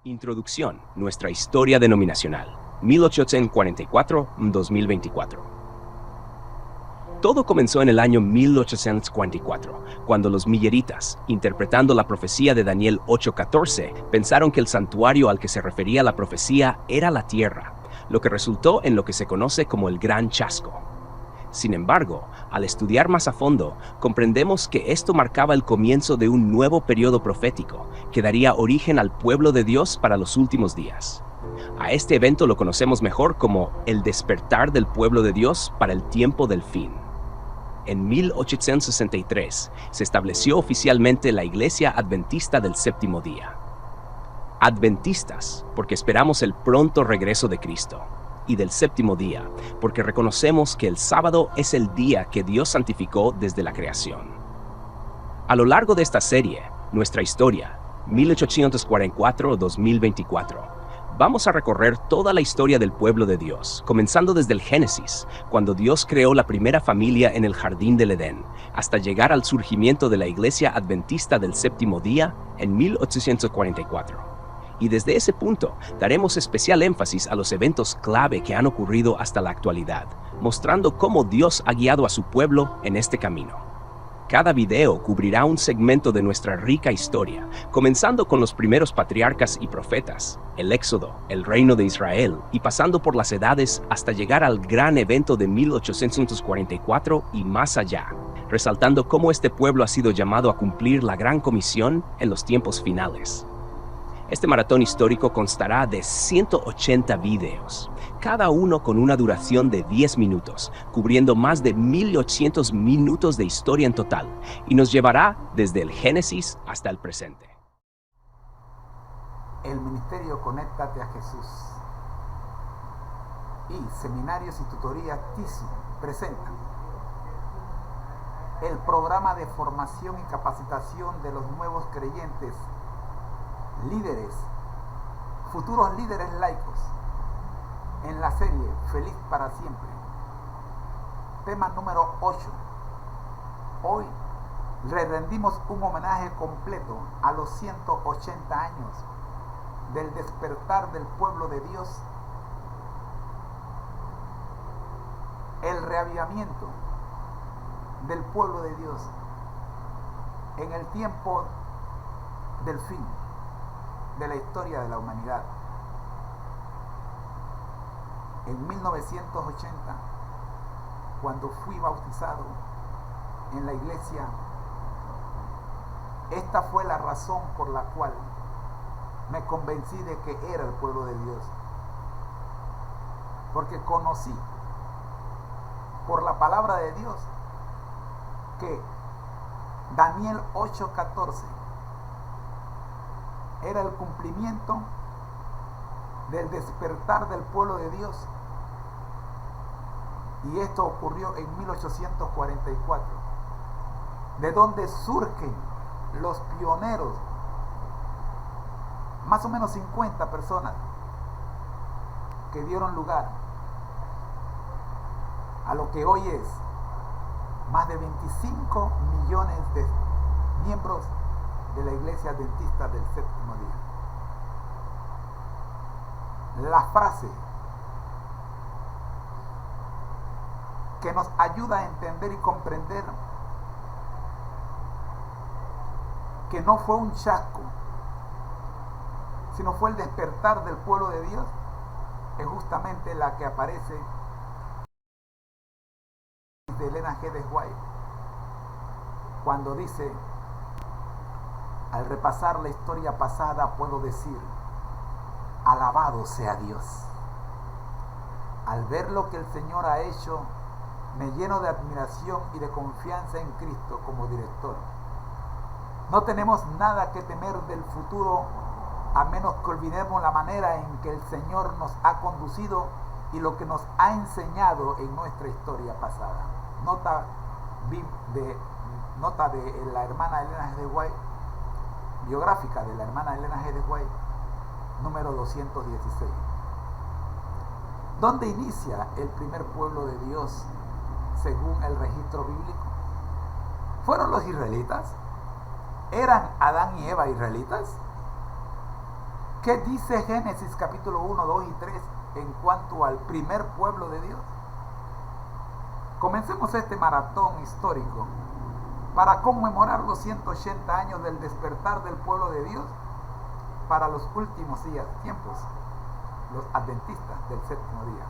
Introducción, nuestra historia denominacional, 1844-2024. Todo comenzó en el año 1844, cuando los milleritas, interpretando la profecía de Daniel 8:14, pensaron que el santuario al que se refería la profecía era la tierra, lo que resultó en lo que se conoce como el Gran Chasco. Sin embargo, al estudiar más a fondo, comprendemos que esto marcaba el comienzo de un nuevo periodo profético que daría origen al pueblo de Dios para los últimos días. A este evento lo conocemos mejor como el despertar del pueblo de Dios para el tiempo del fin. En 1863 se estableció oficialmente la Iglesia Adventista del Séptimo Día. Adventistas, porque esperamos el pronto regreso de Cristo, y del séptimo día, porque reconocemos que el sábado es el día que Dios santificó desde la creación. A lo largo de esta serie, nuestra historia, 1844-2024, vamos a recorrer toda la historia del pueblo de Dios, comenzando desde el Génesis, cuando Dios creó la primera familia en el jardín del Edén, hasta llegar al surgimiento de la Iglesia Adventista del Séptimo Día en 1844. Y desde ese punto daremos especial énfasis a los eventos clave que han ocurrido hasta la actualidad, mostrando cómo Dios ha guiado a su pueblo en este camino. Cada video cubrirá un segmento de nuestra rica historia, comenzando con los primeros patriarcas y profetas, el Éxodo, el reino de Israel, y pasando por las edades hasta llegar al gran evento de 1844 y más allá, resaltando cómo este pueblo ha sido llamado a cumplir la gran comisión en los tiempos finales. Este maratón histórico constará de 180 videos, cada uno con una duración de 10 minutos, cubriendo más de 1800 minutos de historia en total, y nos llevará desde el Génesis hasta el presente. El Ministerio Conéctate a Jesús y Seminarios y Tutorías TISU presentan el programa de formación y capacitación de los nuevos creyentes, líderes, futuros líderes laicos, en la serie Feliz para Siempre. Tema número 8. Hoy le rendimos un homenaje completo a los 180 años del despertar del pueblo de Dios, el reavivamiento del pueblo de Dios en el tiempo del fin de la historia de la humanidad. En 1980, cuando fui bautizado en la iglesia, esta fue la razón por la cual me convencí de que era el pueblo de Dios, porque conocí por la palabra de Dios que Daniel 8:14 era el cumplimiento del despertar del pueblo de Dios, y esto ocurrió en 1844, de donde surgen los pioneros, más o menos 50 personas que dieron lugar a lo que hoy es más de 25 millones de miembros de la Iglesia Adventista del Séptimo Día. La frase que nos ayuda a entender y comprender que no fue un chasco, sino fue el despertar del pueblo de Dios, es justamente la que aparece de Elena G. de White, cuando dice: al repasar la historia pasada puedo decir, alabado sea Dios. Al ver lo que el Señor ha hecho, me lleno de admiración y de confianza en Cristo como director. No tenemos nada que temer del futuro, a menos que olvidemos la manera en que el Señor nos ha conducido y lo que nos ha enseñado en nuestra historia pasada. Nota de la hermana Elena G. de White, biográfica de la hermana Elena G. de White, número 216. ¿Dónde inicia el primer pueblo de Dios según el registro bíblico? ¿Fueron los israelitas? ¿Eran Adán y Eva israelitas? ¿Qué dice Génesis capítulo 1, 2 y 3 en cuanto al primer pueblo de Dios? Comencemos este maratón histórico para conmemorar los 180 años del despertar del pueblo de Dios para los últimos tiempos, los adventistas del séptimo día.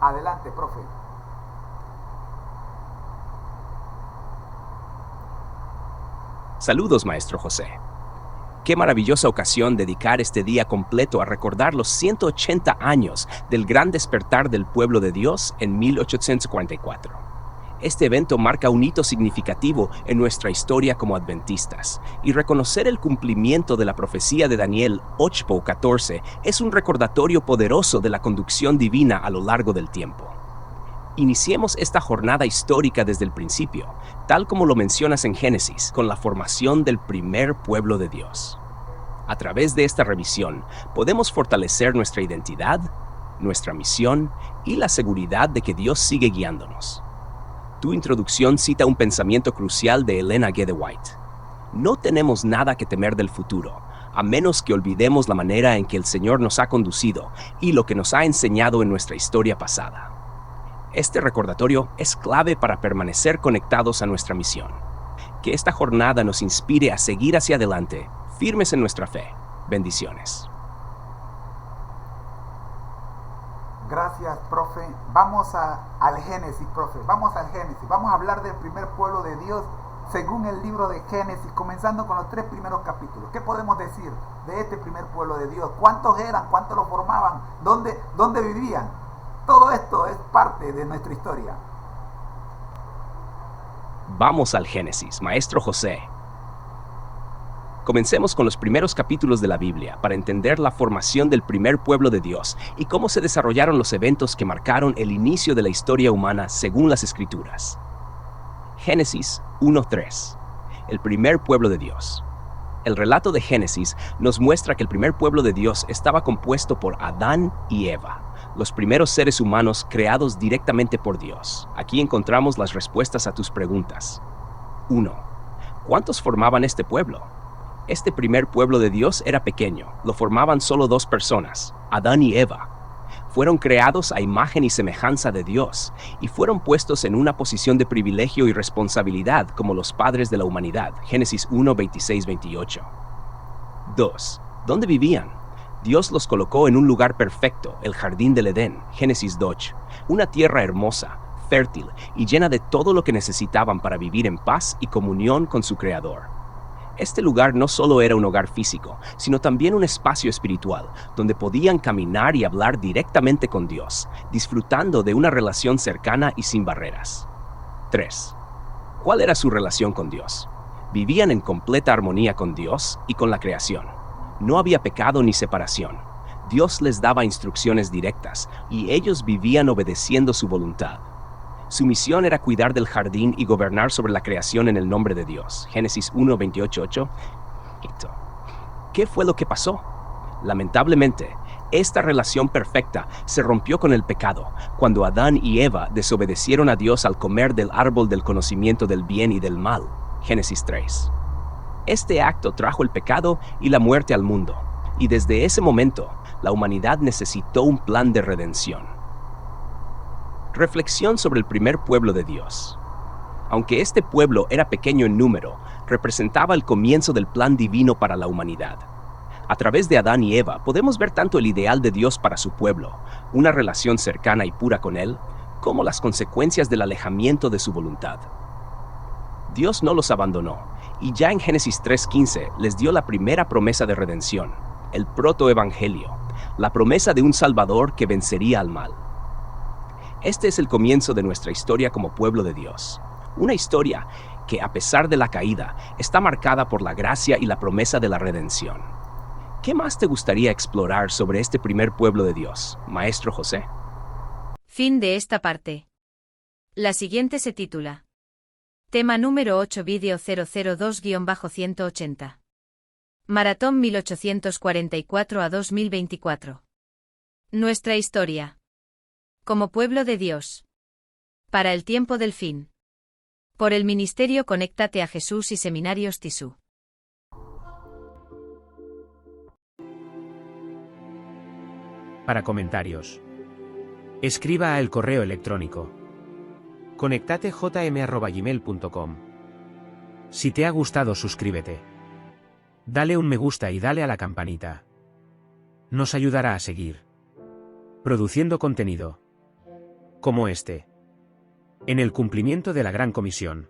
Adelante, profe. Saludos, Maestro José. Qué maravillosa ocasión dedicar este día completo a recordar los 180 años del gran despertar del pueblo de Dios en 1844. Este evento marca un hito significativo en nuestra historia como adventistas, y reconocer el cumplimiento de la profecía de Daniel 8:14 es un recordatorio poderoso de la conducción divina a lo largo del tiempo. Iniciemos esta jornada histórica desde el principio, tal como lo mencionas en Génesis, con la formación del primer pueblo de Dios. A través de esta revisión, podemos fortalecer nuestra identidad, nuestra misión y la seguridad de que Dios sigue guiándonos. Tu introducción cita un pensamiento crucial de Elena G. de White. No tenemos nada que temer del futuro, a menos que olvidemos la manera en que el Señor nos ha conducido y lo que nos ha enseñado en nuestra historia pasada. Este recordatorio es clave para permanecer conectados a nuestra misión. Que esta jornada nos inspire a seguir hacia adelante, firmes en nuestra fe. Bendiciones. Gracias, profe. Vamos al Génesis, profe. Vamos al Génesis. Vamos a hablar del primer pueblo de Dios según el libro de Génesis, comenzando con los 3 primeros capítulos. ¿Qué podemos decir de este primer pueblo de Dios? ¿Cuántos eran? ¿Cuántos lo formaban? ¿Dónde vivían? Todo esto es parte de nuestra historia. Vamos al Génesis, Maestro José. Comencemos con los primeros capítulos de la Biblia para entender la formación del primer pueblo de Dios y cómo se desarrollaron los eventos que marcaron el inicio de la historia humana según las Escrituras. Génesis 1:3. El primer pueblo de Dios. El relato de Génesis nos muestra que el primer pueblo de Dios estaba compuesto por Adán y Eva, los primeros seres humanos creados directamente por Dios. Aquí encontramos las respuestas a tus preguntas. 1. ¿Cuántos formaban este pueblo? Este primer pueblo de Dios era pequeño, lo formaban solo 2 personas, Adán y Eva. Fueron creados a imagen y semejanza de Dios, y fueron puestos en una posición de privilegio y responsabilidad como los padres de la humanidad, Génesis 1, 26, 28. 2. ¿Dónde vivían? Dios los colocó en un lugar perfecto, el jardín del Edén, Génesis 2, una tierra hermosa, fértil y llena de todo lo que necesitaban para vivir en paz y comunión con su Creador. Este lugar no solo era un hogar físico, sino también un espacio espiritual, donde podían caminar y hablar directamente con Dios, disfrutando de una relación cercana y sin barreras. 3. ¿Cuál era su relación con Dios? Vivían en completa armonía con Dios y con la creación. No había pecado ni separación. Dios les daba instrucciones directas, y ellos vivían obedeciendo su voluntad. Su misión era cuidar del jardín y gobernar sobre la creación en el nombre de Dios. Génesis 1, 28. ¿Qué fue lo que pasó? Lamentablemente, esta relación perfecta se rompió con el pecado, cuando Adán y Eva desobedecieron a Dios al comer del árbol del conocimiento del bien y del mal. Génesis 3. Este acto trajo el pecado y la muerte al mundo, y desde ese momento, la humanidad necesitó un plan de redención. Reflexión sobre el primer pueblo de Dios. Aunque este pueblo era pequeño en número, representaba el comienzo del plan divino para la humanidad. A través de Adán y Eva podemos ver tanto el ideal de Dios para su pueblo, una relación cercana y pura con Él, como las consecuencias del alejamiento de su voluntad. Dios no los abandonó, y ya en Génesis 3:15 les dio la primera promesa de redención, el protoevangelio, la promesa de un Salvador que vencería al mal. Este es el comienzo de nuestra historia como pueblo de Dios. Una historia que, a pesar de la caída, está marcada por la gracia y la promesa de la redención. ¿Qué más te gustaría explorar sobre este primer pueblo de Dios, Maestro José? Fin de esta parte. La siguiente se titula Tema número 8 Vídeo 002-180. Maratón 1844 a 2024. Nuestra historia. Como pueblo de Dios. Para el tiempo del fin. Por el Ministerio Conéctate a Jesús y Seminarios Tisú. Para comentarios, escriba al correo electrónico conectatejm@gmail.com. Si te ha gustado, suscríbete. Dale un me gusta y dale a la campanita. Nos ayudará a seguir produciendo contenido como este, en el cumplimiento de la Gran Comisión.